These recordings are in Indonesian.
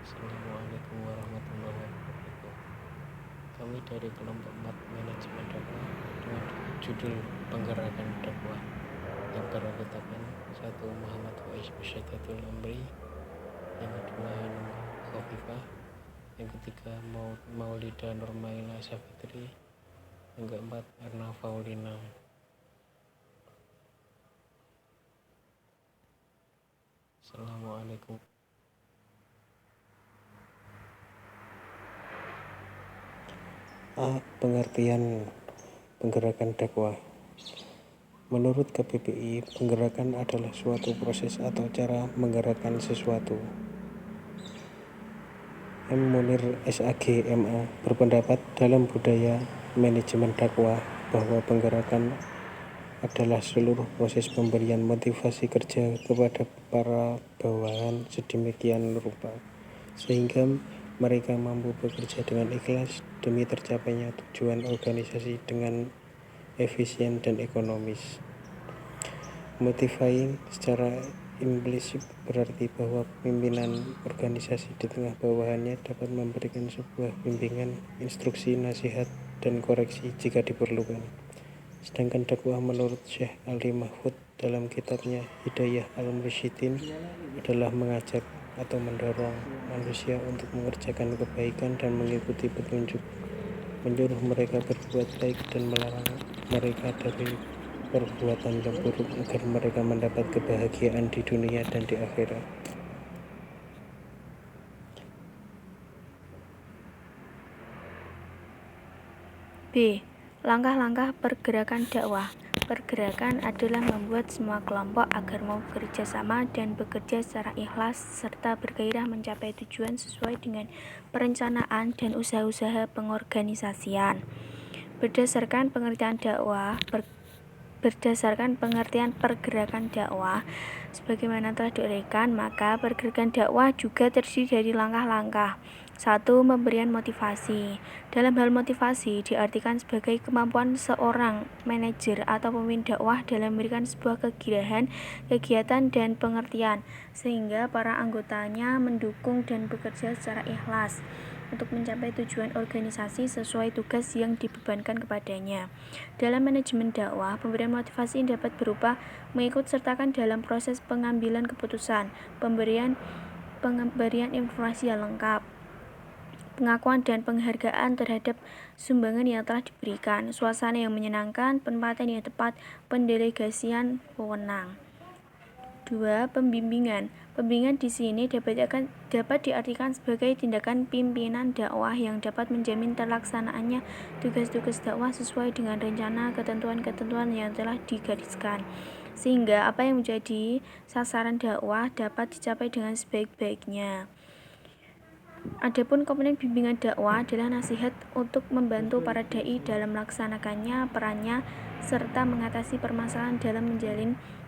Assalamualaikum warahmatullahi wabarakatuh. Kami dari kelompok 4 manajemen dakwah dengan judul penggerakan dakwah yang beranggotakan 1. Muhammad Faiz Basyadatul Amri, yang kedua Ainun Khofifah, yang ketiga Maulida Nurmaila Safitri, yang keempat Erna Faulina. Assalamualaikum. Pengertian penggerakan dakwah. Menurut KBBI, penggerakan adalah suatu proses atau cara menggerakkan sesuatu. M. Munir SAG MA berpendapat dalam budaya manajemen dakwah bahwa penggerakan adalah seluruh proses pemberian motivasi kerja kepada para bawahan sedemikian rupa sehingga mereka mampu bekerja dengan ikhlas demi tercapainya tujuan organisasi dengan efisien dan ekonomis. Motivasi secara implisit berarti bahwa pimpinan organisasi di tengah bawahannya dapat memberikan sebuah bimbingan, instruksi, nasihat, dan koreksi jika diperlukan. Sedangkan dakwah menurut Syekh Ali Mahfud dalam kitabnya Hidayah Al-Mursyidin adalah mengajak atau mendorong manusia untuk mengerjakan kebaikan dan mengikuti petunjuk, menyuruh mereka berbuat baik dan melarang mereka dari perbuatan yang buruk agar mereka mendapat kebahagiaan di dunia dan di akhirat. B. Langkah-langkah pergerakan dakwah. Pergerakan adalah membuat semua kelompok agar mau bekerja sama dan bekerja secara ikhlas serta bergairah mencapai tujuan sesuai dengan perencanaan dan usaha-usaha pengorganisasian. Berdasarkan pengertian pergerakan dakwah sebagaimana telah diuraikan, maka pergerakan dakwah juga terdiri dari langkah-langkah. 1. Pemberian motivasi. Dalam hal motivasi diartikan sebagai kemampuan seorang manajer atau pemimpin dakwah dalam memberikan sebuah kegiatan dan pengertian sehingga para anggotanya mendukung dan bekerja secara ikhlas untuk mencapai tujuan organisasi sesuai tugas yang dibebankan kepadanya. Dalam manajemen dakwah, pemberian motivasi dapat berupa mengikut sertakan dalam proses pengambilan keputusan, pemberian informasi yang lengkap, pengakuan dan penghargaan terhadap sumbangan yang telah diberikan, suasana yang menyenangkan, penempatan yang tepat, pendelegasian wewenang. 2. Pembimbingan. Pembimbingan di sini dapat diartikan sebagai tindakan pimpinan dakwah yang dapat menjamin terlaksanaannya tugas-tugas dakwah sesuai dengan rencana ketentuan-ketentuan yang telah digariskan, sehingga apa yang menjadi sasaran dakwah dapat dicapai dengan sebaik-baiknya. Adapun komponen bimbingan dakwah adalah nasihat untuk membantu para dai dalam melaksanakannya perannya serta mengatasi permasalahan dalam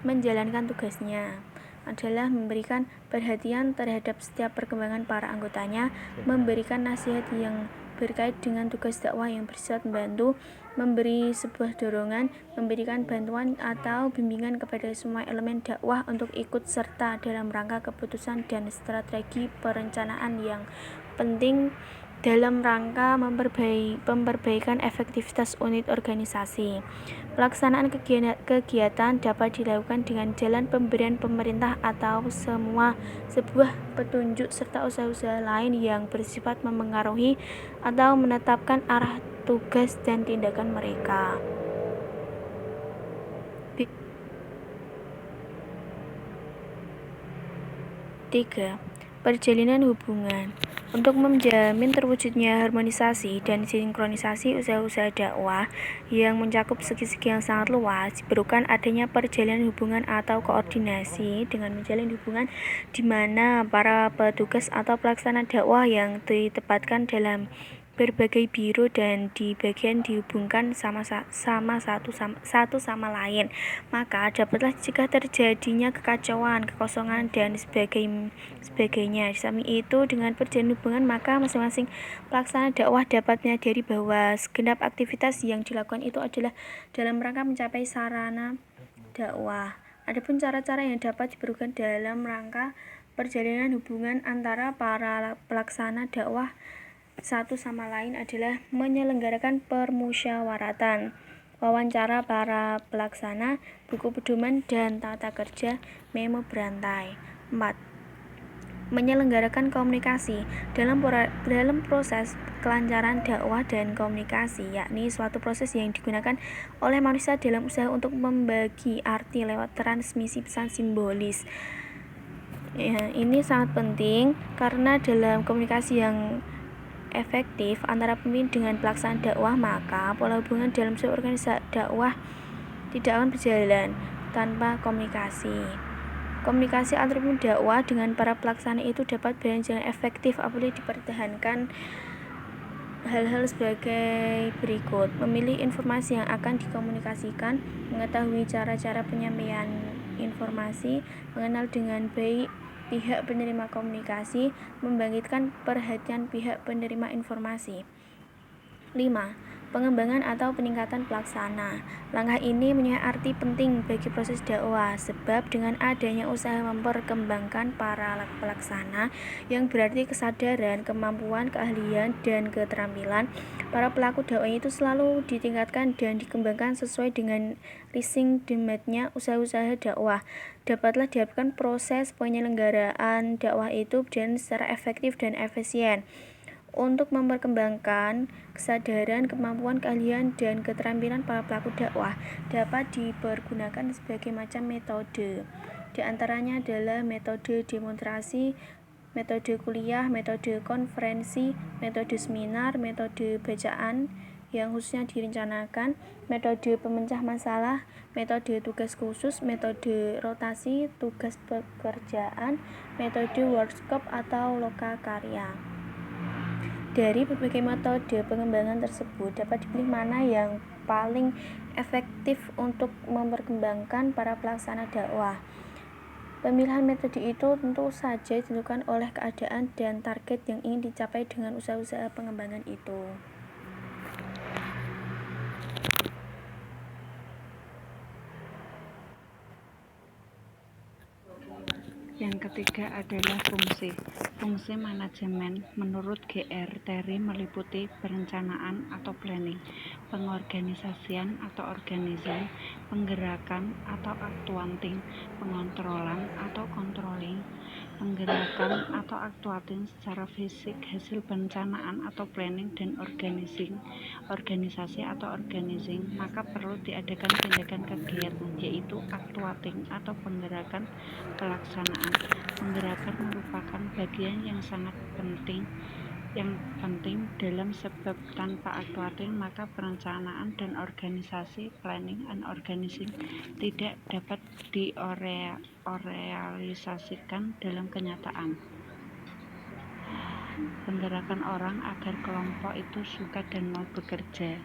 menjalankan tugasnya, adalah memberikan perhatian terhadap setiap perkembangan para anggotanya, memberikan nasihat yang berkait dengan tugas dakwah yang bersifat membantu, memberi sebuah dorongan, memberikan bantuan atau bimbingan kepada semua elemen dakwah untuk ikut serta dalam rangka keputusan dan strategi perencanaan yang penting dalam rangka memperbaikan efektivitas unit organisasi. Pelaksanaan kegiatan dapat dilakukan dengan jalan pemberian pemerintah atau sebuah petunjuk serta usaha-usaha lain yang bersifat memengaruhi atau menetapkan arah tugas dan tindakan mereka. 3. Perjalanan hubungan. Untuk menjamin terwujudnya harmonisasi dan sinkronisasi usaha-usaha dakwah yang mencakup segi-segi yang sangat luas, diperlukan adanya perjalanan hubungan atau koordinasi dengan menjalin hubungan di mana para petugas atau pelaksana dakwah yang ditempatkan dalam berbagai biro dan di bagian dihubungkan satu sama lain, maka dapatlah jika terjadinya kekacauan, kekosongan dan sebagainya. Di samping itu, dengan perjalanan hubungan maka masing-masing pelaksana dakwah dapat menyadari bahwa segenap aktivitas yang dilakukan itu adalah dalam rangka mencapai sarana dakwah. Adapun cara-cara yang dapat diperlukan dalam rangka Perjalanan hubungan antara para pelaksana dakwah satu sama lain adalah menyelenggarakan permusyawaratan, wawancara para pelaksana, buku pedoman dan tata kerja, memo berantai. 4. Menyelenggarakan komunikasi dalam proses kelancaran dakwah dan komunikasi, yakni suatu proses yang digunakan oleh manusia dalam usaha untuk membagi arti lewat transmisi pesan simbolis. Ya, ini sangat penting karena dalam komunikasi yang efektif antara pemimpin dengan pelaksana dakwah, maka pola hubungan dalam sebuah organisasi dakwah tidak akan berjalan tanpa komunikasi. Komunikasi antara pemimpin dakwah dengan para pelaksana itu dapat berjalan efektif apabila dipertahankan hal-hal sebagai berikut: memilih informasi yang akan dikomunikasikan, mengetahui cara-cara penyampaian informasi, mengenal dengan baik pihak penerima komunikasi, membangkitkan perhatian pihak penerima informasi. 5. Pengembangan atau peningkatan pelaksana. Langkah ini mempunyai arti penting bagi proses dakwah, sebab dengan adanya usaha memperkembangkan para pelaksana, yang berarti kesadaran, kemampuan, keahlian, dan keterampilan para pelaku dakwah itu selalu ditingkatkan dan dikembangkan sesuai dengan rising demand-nya usaha-usaha dakwah, dapatlah diharapkan proses penyelenggaraan dakwah itu berjalan secara efektif dan efisien. Untuk memperkembangkan kesadaran, kemampuan, keahlian, dan keterampilan para pelaku dakwah dapat dipergunakan sebagai macam metode. Di antaranya adalah metode demonstrasi, metode kuliah, metode konferensi, metode seminar, metode bacaan yang khususnya direncanakan, metode pemecah masalah, metode tugas khusus, metode rotasi tugas pekerjaan, metode workshop atau lokakarya. Dari berbagai metode pengembangan tersebut dapat dipilih mana yang paling efektif untuk memperkembangkan para pelaksana dakwah. Pemilihan metode itu tentu saja ditentukan oleh keadaan dan target yang ingin dicapai dengan usaha-usaha pengembangan itu. Yang ketiga adalah fungsi. Fungsi manajemen menurut GR Terry meliputi perencanaan atau planning, pengorganisasian atau organizing, penggerakan atau actuating, pengontrolan atau controlling, penggerakan atau actuating secara fisik hasil perencanaan atau planning, dan organizing, organisasi atau organizing, maka perlu diadakan tindakan kegiatan, yaitu actuating atau penggerakan pelaksanaan. Penggerakan merupakan bagian yang sangat penting dalam sebab tanpa actuating maka perencanaan dan organisasi, planning and organizing, tidak dapat direalisasikan dalam kenyataan. Penggerakan orang agar kelompok itu suka dan mau bekerja.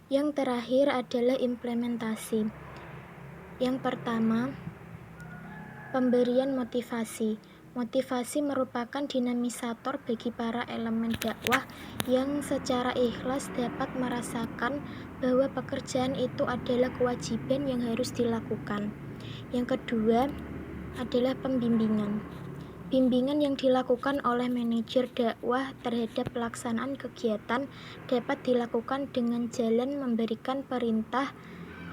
Yang terakhir adalah implementasi. Yang pertama, pemberian motivasi. Motivasi merupakan dinamisator bagi para elemen dakwah yang secara ikhlas dapat merasakan bahwa pekerjaan itu adalah kewajiban yang harus dilakukan. Yang kedua adalah pembimbingan. Bimbingan yang dilakukan oleh manajer dakwah terhadap pelaksanaan kegiatan dapat dilakukan dengan jalan memberikan perintah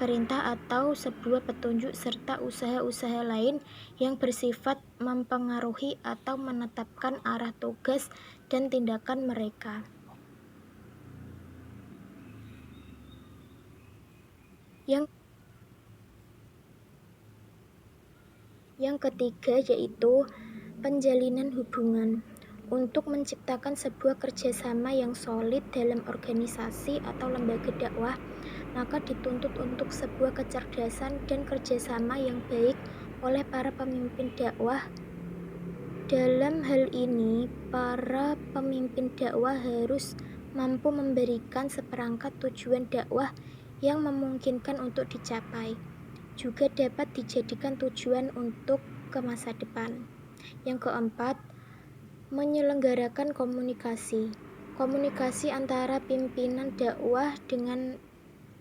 atau sebuah petunjuk serta usaha-usaha lain yang bersifat mempengaruhi atau menetapkan arah tugas dan tindakan mereka. Yang ketiga yaitu penjalinan hubungan. Untuk menciptakan sebuah kerjasama yang solid dalam organisasi atau lembaga dakwah, maka dituntut untuk sebuah kecerdasan dan kerjasama yang baik oleh para pemimpin dakwah. Dalam hal ini, para pemimpin dakwah harus mampu memberikan seperangkat tujuan dakwah yang memungkinkan untuk dicapai, juga dapat dijadikan tujuan untuk ke masa depan. Yang keempat, menyelenggarakan komunikasi. Komunikasi antara pimpinan dakwah dengan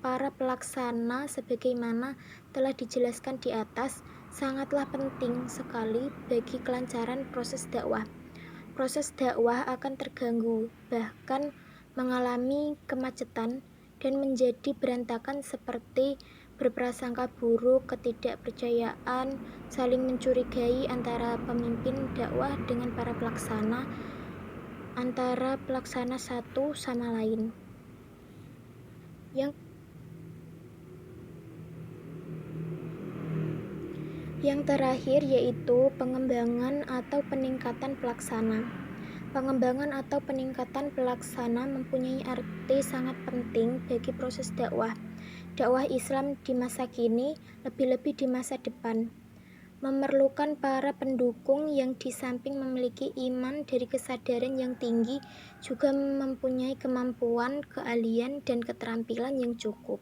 para pelaksana sebagaimana telah dijelaskan di atas sangatlah penting sekali bagi kelancaran proses dakwah. Proses dakwah akan terganggu, bahkan mengalami kemacetan dan menjadi berantakan seperti berprasangka buruk, ketidakpercayaan, saling mencurigai antara pemimpin dakwah dengan para pelaksana, antara pelaksana satu sama lain. Yang terakhir yaitu pengembangan atau peningkatan pelaksana. Pengembangan atau peningkatan pelaksana mempunyai arti sangat penting bagi proses dakwah Islam di masa kini, lebih-lebih di masa depan. Memerlukan para pendukung yang di samping memiliki iman dari kesadaran yang tinggi, juga mempunyai kemampuan, keahlian, dan keterampilan yang cukup.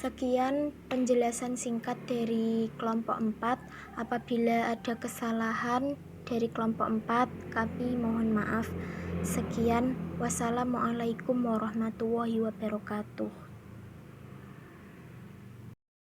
Sekian penjelasan singkat dari kelompok 4. Apabila ada kesalahan dari kelompok 4, kami mohon maaf. Sekian, wassalamualaikum warahmatullahi wabarakatuh.